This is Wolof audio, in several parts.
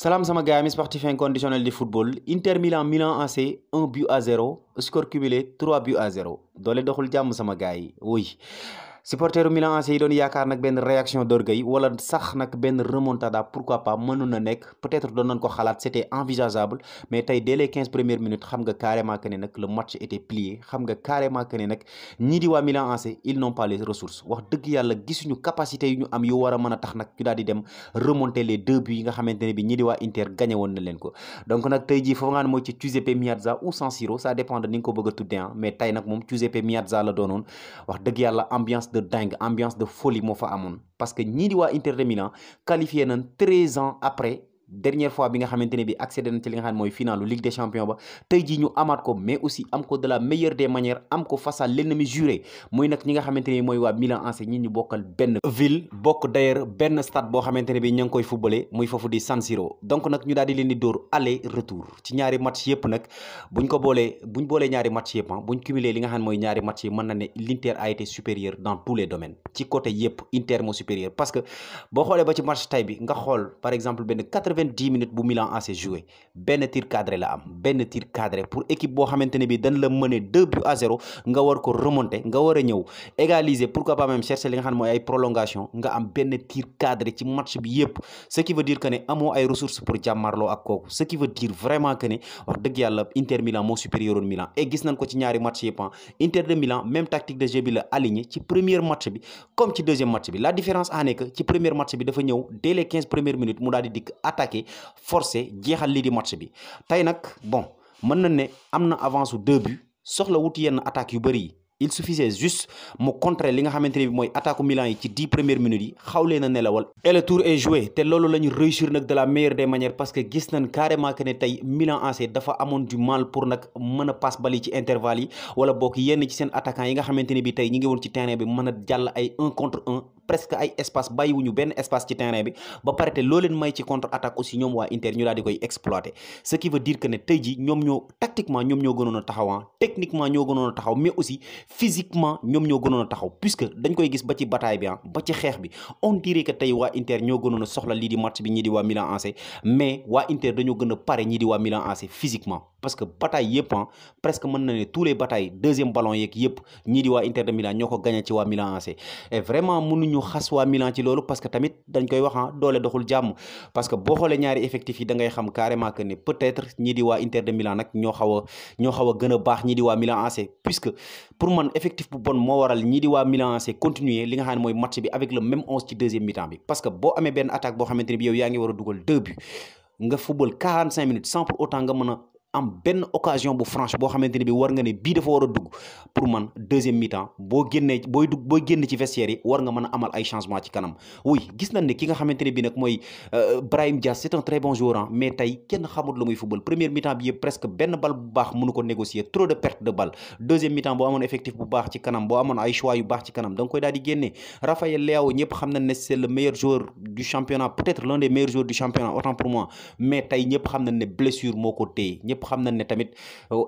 Salam sama gars, amis sportifs inconditionnels du football. Inter Milan AC 1-0, score cumulé 3-0. doole doxul jàmm sama gars yi oui. supporteru Milan AC yi doon yaakaar nag benn réaction d'orgueil wala sax nag benn remontada pourquoi pas mënoon na nekk peut-être doon nañ ko xalaat c'était envisageable mais tey dès les 15 premières minutes xam nga carrément que ne nag le match était plié xam nga carrément que ne nag ñii di waa Milan AC ils n'ont pas les ressources wax dëgg yàlla gisuñu capacité yu ñu am yu war a mën a tax nag ñu daal di dem remonter les 2 buts yi nga xamante ne bi ñii di waa Inter gagné woon na leen ko donc nag tey jii foofu nga ne mooy ci Giuseppe Meazza ou San Siro ça dépend de ni nga ko bëgg a tuddee mais tey nag moom Giuseppe Meazza la doonoon wax dëgg yàlla ambiance de dingue ambiance de folie moo fa amoon parce que ñii di waa Inter de Milan qualifié nañ 13 ans après dernière fois bi nga xamante ne bi accédé na ci li nga xam ne mooy finalu Ligue des Champions ba tey jii ñu amaat ko mais aussi am ko de la meilleure des manières am ko face à l'ennemi juré muy nag ñi nga xamante ne bi mooy waa Milan AC ñi ñu bokkal benn ville bokk d'ailleurs benn stade boo xamante ne bi ña ngi koy footballé muy foofu di San Siro donc nag ñu daal di leen di dóor aller retour ci ñaari match yëpp nag buñ boolee ñaari match yëpp buñ cumulé li nga xam ne mooy ñaari match yi mën na ne l'Inter a été supérieur dans tous les domaines ci côté yëpp Inter moo supérieur parce que boo xoolee ba ci match tay bi nga xool par exemple benn 90 minutes bu Milan AC joué benn tir cadré la am benn tir cadré pour équipe boo xamante ne bi dañ la mëne 2-0 nga war ko remonter nga war a ñëw égaliser pourquoi pas même chercher li nga xam ne mooy ay prolongation nga am benn tir cadré ci match bi yëpp ce qui veut dire que ne amoo ay ressources pour jàmmarloo ak kooku ce qui veut dire vraiment que ne wax dëgg yàlla Inter Milan moo supérieur woon Milan et gis nañ ko ci ñaari match yëpp Inter de Milan même tactique de jeu bi la aligné ci premier match bi comme ci deuxième match bi la différence en est que ci premier match bi dafa ñëw dès les 15 premières minutes mu daal di dikk attaqué forcé jeexal lii di match bi tey nag bon mën na ne am na avance su 2 buts soxla wuti yenn attaques yu bëri yi il suffisait juste mu contrer li nga xamante ne bi mooy attaque Milan yi ci 10 premières minutes yi xawlee na nelawal et le tour est joué te loolu la ñu réussir nag de la meilleure des manières parce que gis nañ carrément que ne tey Milan AC dafa amoon du mal pour nag mën a passe bali ci intervalle yi wala bokk yenn ci seen attaquants yi nga xamante ne bi tey ñi ngi woon ci terrain bi mën a jàll ay 1 contre 1 presque ay espace bàyyiwuñu benn espace ci terrain bi ba pare te loo leen may ci contre attaque aussi ñoom waa Inter ñu daal di koy exploiter ce qui veut dire que ne tey ji ñoom ñoo tactiquement ñoom ñoo gënoon a taxaw techniquement ñoo gënoon a taxaw mais aussi physiquement ñoom ñoo gënoon a taxaw puisque dañ koy gis ba ci bataille bi ba ci xeex bi on dirait que tey waa Inter ñoo gënoon a soxla lii di match bi ñii di waa Milan AC mais waa Inter dañoo gën a pare ñii di waa Milan AC physiquement parce que bataille yëpp presque mën na ne tous les batailles deuxième ballon yeeg yëpp ñii di waa Inter de Milan ñoo ko gagné ci waa Milan AC et vraiment mënuñu xas waa Milan ci loolu parce que tamit dañ koy wax doole doxul jàmm parce que boo xoolee ñaari effectifs yi da ngay xam carrément que ne peut-être ñii di waa Inter de Milan nag ñoo xaw a gën a baax ñii di waa Milan AC puisque pour man effectif bu bon moo waral ñii di waa Milan AC continuer li nga xam ne mooy match bi avec le même 11 ci deuxième mi-temps bi parce que boo amee benn attaque boo xamante ne bi yow yaa ngi war a dugal 2 buts nga football 45 minutes sans pour autant nga mën a am benn occasion bu franche boo xamante ne bi war nga ne bii dafa war a dugg pour man deuxième mi-temps boo génnee booy génn ci vestiaire yi war nga mën a amal ay changement ci kanam oui gis nañ ne ki nga xamante ne bi nag mooy Brahim Diaz c'est un très bon joueur mais tey kenn xamut lu muy football première mi-temps bi yëpp presque benn balle bu baax mënu ko négocier trop de perte de balle deuxième mi-temps boo amoon effectif bu baax ci kanam boo amoon ay choix yu baax ci kanam da nga koy daal di génnee Raphaël Leao ñëpp xam nañ ne c'est le meilleur joueur du championnat peut-être l'un des meilleurs joueurs du championnat autant pour moi mais tey ñëpp xam nañ ne blessure moo ko téye xam nañ ne tamit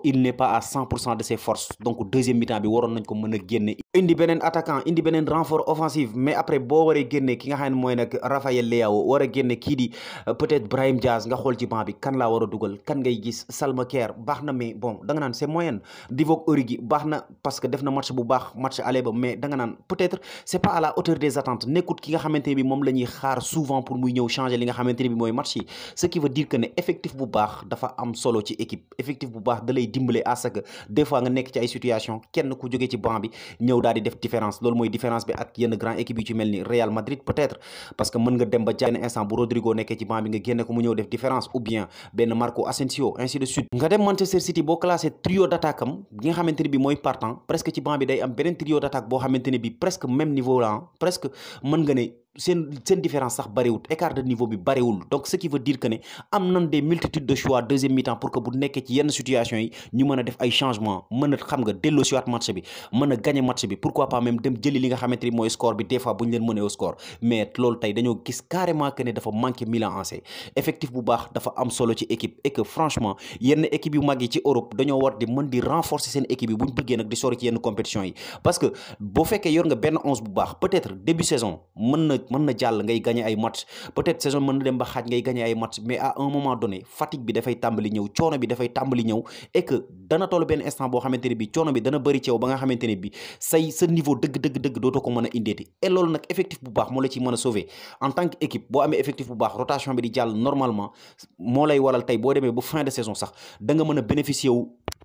il n'est pas à 100% de ses forces donc deuxième mi-temps bi waroon nañ ko mën a génne indi beneen attaquant indi beneen renfort offensif mais après boo waree génne ki nga xam ne mooy nag Raphaël Leao war a génne kii di peut-être Brahim Diaz nga xool ci banc bi kan laa war a dugal kan ngay gis Salma Kier baax na mais bon da nga naan c'est moyen Divock Origi baax na parce que def na match bu baax match aller ba mais da nga naan peut-être c'est pas à la hauteur des attentes nekkut ki nga xamante ne bi moom la ñuy xaar souvent pour muy ñëw changer li nga xamante ne bi mooy match yi ce qui veut dire que ne effectif bu baax dafa am solo ci équipe effectif bu baax da lay dimbale à ce que des fois nga nekk ci ay situation kenn ku jógee ci banc bi ñëw daal di def différence loolu mooy différence bi ak yenn grand équipe yu ci mel ni Real Madrid peut-être parce que mën nga dem ba jaay instant bu Rodrigo nekkee ci banc bi nga génne ko mu ñëw def différence ou bien benn Marco Asensio ainsi de suite nga dem Manchester City boo classé trio d'attaque am bi nga xamante ne bi mooy partant presque ci banc bi day am beneen trio d'attaque boo xamante ne bi presque même niveau la presque mën nga ne seen différence sax bariwul écart de niveau bi bariwul donc ce qui veut dire que ne am nañ des multitudes de choix deuxième mi-temps pour que bu nekkee ci yenn situation yi ñu mën a def ay changements mën a xam nga delloo si waat match bi mën a gagner match bi pourquoi pas même dem jëli li nga xamante ni mooy score bi des fois bu ñu leen mënee au score mais loolu tey dañoo gis carrément que ne dafa manqué Milan AC effectif bu baax dafa am solo ci équipe et que franchement yenn équipe yu mag yi ci Europe dañoo war di mën di renforcer seen équipe yi bu ñu bëggee nag di sori ci yenn compétition yi parce que boo fekkee yor nga benn 11 bu baax peut-être début saison mën na mën na jàll ngay gagné ay match peut-être saison mën na dem ba xaaj ngay gagné ay match mais à un moment donné fatigue bi dafay tàmbali ñëw coono bi dafay tàmbali ñëw et que dana toll benn instant boo xamante ne bi coono bi dana bëri ci yow ba nga xamante ne bi sa niveau dëgg dootoo ko mën a indeeti et loolu nag effectif bu baax moo la ci mën a sauver en tant que équipe boo amee effectif bu baax rotation bi di jàll normalement moo lay waral tey boo demee ba fin de saison sax da nga mën a bénéficier wu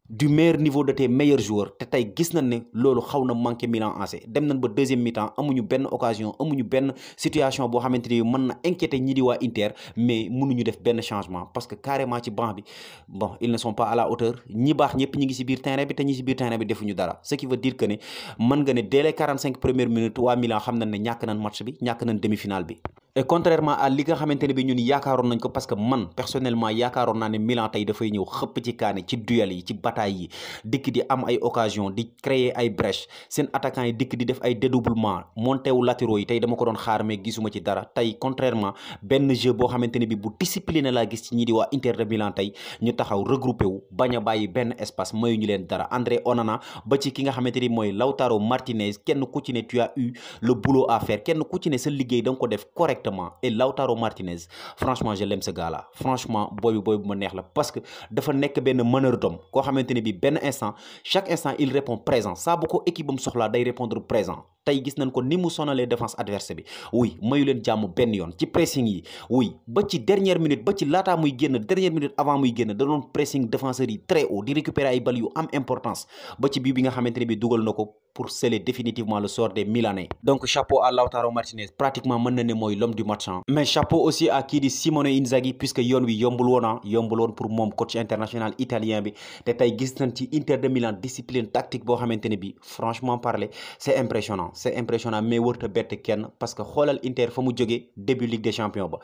du meilleur niveau de tes meilleurs joueurs te tey gis nañ ne loolu xaw na manqué Milan AC dem nañ ba deuxième mi-temps amuñu benn occasion amuñu benn situation boo xamante ni mën na inquiéter ñi di waa Inter mais mënuñu def benn changement parce que carrément ci banc bi bon ils ne sont pas à la hauteur ñi baax ñëpp ñi ngi ci biir terrain bi te ñi ci biir terrain bi defuñu dara ce qui veut dire que ne mën nga ne dès les 45 premières minutes waa Milan xam nañ ne ñàkk nañ match bi ñàkk nañ demi-finale bi et contrairement à li nga xamante ne bi ñun yaakaaroon nañ ko parce que man personnellement yaakaaroon naa ne Milan tey dafay ñëw xëpp ci kaane ci duel yi ci bataille yi dikk di am ay occasion di créer ay brèche seen attaquants yi dikk di def ay dédoublement monté wu latéraux yi tey dama ko doon xaar mais gisuma ci dara tey contrairement benn jeu boo xamante ne bi bu discipliné laa gis ci ñi di waa Inter de Milan tey ñu taxaw regroupé wu bañ a bàyyi benn espace mayu ñu leen dara André Onana ba ci ki nga xamante ni mooy Lautaro Martinez kenn ku ci ne tu as eu le boulot à faire kenn ku ci ne sa liggéey da nga ko def correct et Lautaro Martinez franchement je l'aime ce gars là franchement booy bu ma neex la parce que dafa nekk benn meneur d'homme koo xamante ne bi benn instant chaque instant il répond présent saa bu ko équipe am soxlaa day répondre présent tey gis nañ ko ni mu sonalee défense adverse bi oui mayu leen jàmm benn yoon ci pressing yi oui ba ci dernière minute ba ci laataa muy génn dernière minute avant muy génn da doon pressing défenseurs yi très haut di récupérer ay bal yu am importance ba ci bii bi nga xamante ne bi dugal na ko pour sceller définitivement le sort des Milanais donc chapeau à Lautaro Martinez pratiquement mën na ne mooy l'homme du match mais chapeau aussi à kii di Simone Inzaghi puisque yoon wi yombul woon pour moom coach international italien bi te tey gis nañ ci Inter de Milan discipline tactique boo xamante ne bi franchement parler c'est impressionnant mais wërta bett kenn parce que xoolal Inter fa mu jógee début Ligue des Champions ba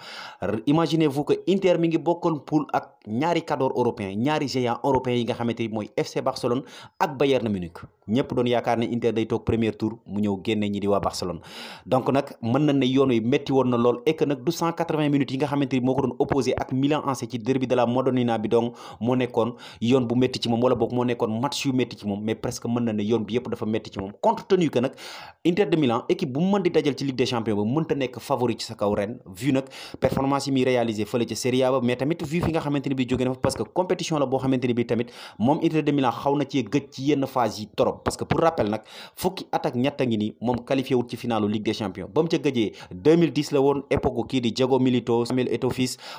imaginez-vous que Inter mi ngi bokkoon poule ak ñaari cadors européens ñaari géants européens yi nga xamante ni mooy FC Barcelone ak Bayern Munich ñëpp doon yaakaar ne Inter day toog premier tour mu ñëw génne ñi di waa Barcelone donc nag mën nañ ne yoon wi métti woon na lool et que nag du 180 minutes yi nga xamante ni moo ko doon opposé ak Milan AC ci derby de la Madonnina bi donc moo nekkoon yoon bu métti ci moom wala boog moo nekkoon match yu métti ci moom mais presque mën na ne yoon bi yëpp dafa métti ci moom compte tenu que nag Inter de Milan équipe bu mu mën di dajal ci Ligue des Champions ba mënta nekk favori ci sa kaw ren vu nag performance yi muy réalisé fële ca Serie A ba mais tamit vu fi nga xamante ni bi jóge na fa parce que compétition la boo xamante ni bi tamit moom Inter de Milan xaw na cee gëj ci yenn phase yi trop parce que pour rappel nag fukki at ak ñett a ngi nii moom qualifié wul ci finalu Ligue des Champions ba mu ca gëjee 2010 la woon époque kii di Diego Milito Samuel Eto'o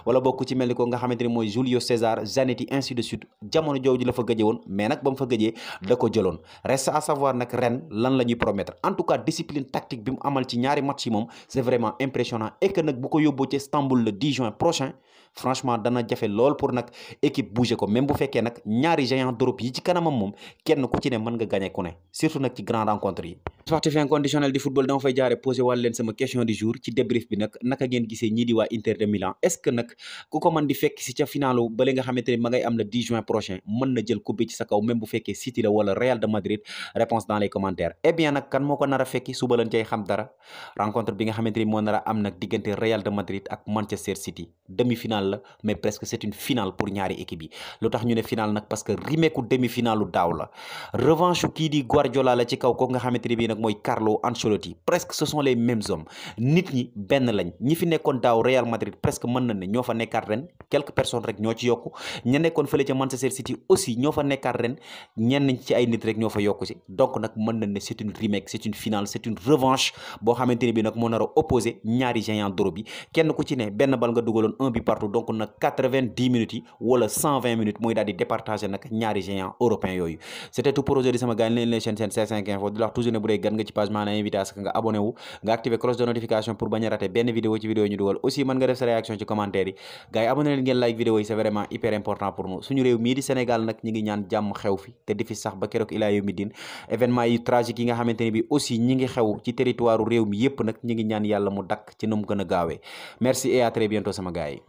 wala bokk ci mel ni ko nga xamante ni mooy Julio César Zanetti ainsi de suite jamono jooju la fa gëjee woon mais nag ba mu fa gëjee da ko jëloon reste à savoir nag ren lan la ñuy promettre en tout cas discipline tactique bi mu amal ci ñaari match yi moom c'est vraiment impressionnant et que nag bu ko yóbboo ci Istanbul le 10 juin prochain franchement dana jafe lool pour nag équipe bouger ko même bu fekkee nag ñaari géant d'Europe yi ci kanamam moom kenn ku ci ne mën nga gagné ku ne surtout nag ci grand rencontre yi sportif inconditionnel di football dama fay jaare posé wàll leen sama question du jour ci débrief bi nag naka ngeen gisee ñii di waa Inter de Milan est-ce que nag ku ko mën di fekk si ca finalu bale nga xamante ne ma ngay am le 10 juin prochain mën na jël coupe bi ci sa kaw même bu fekkee City la wala Real de Madrid réponse dans les commentaires eh bien nag kan moo ko nar a fekki suba lañ cay xam dara rencontre bi nga xamante ni moo nar a am nag diggante Real de Madrid ak Manchester City demi-finale la mais presque c'est une finale pour ñaari équipe yi lu tax ñu ne finale nag parce que remake demi-finalu daaw la revanche kii di Guardiola la ci kaw kooku nga xamante ni bii nag mooy Carlo Ancelotti presque ce sont les mêmes hommes nit ñi benn lañ ñi fi nekkoon daaw Real Madrid presque mën na ne ñoo fa nekkaat ren quelques personnes rek ñoo ci yokku ña nekkoon fële ca Manchester City aussi ñoo fa nekkaat ren ñenn ci ay nit rek ñoo fa yokku si donc nag mën na ne c'est une remake c'est une finale c'est une revanche boo xamante ni bii nag moo nar a opposé ñaari géants d'Europe bi kenn ku ci ne benn bal nga dugaloon un but partout donc nag 90 minutes yi wala 120 minutes mooy daal di départager nag ñaari géants européens yooyu c'était tout pour aujourd'hui sama gars yi leen chaîne C5 Info di la wax toujours ne bu dee gan nga ci page maa na invité à ce que nga abonné wu nga activer cloche de notification pour bañ a rater benn vidéo ci vidéo ñu dugal aussi mën nga def sa réaction ci commentaire yi gars yi abonné leen ngeen like vidéo yi c'est vraiment hyper important pour nous suñu réew mii di Sénégal nag ñi ngi ñaan jàmm xew fi te di fi sax ba keroog ilaa yawmi din événement yi tragique yi nga xamante ne bi aussi ñi ngi xew ci territoire réew mi yépp nag ñi ngi ñaan yàlla mu dakk ci nu mu gën a gaawee merci et à très bientôt sama gars yi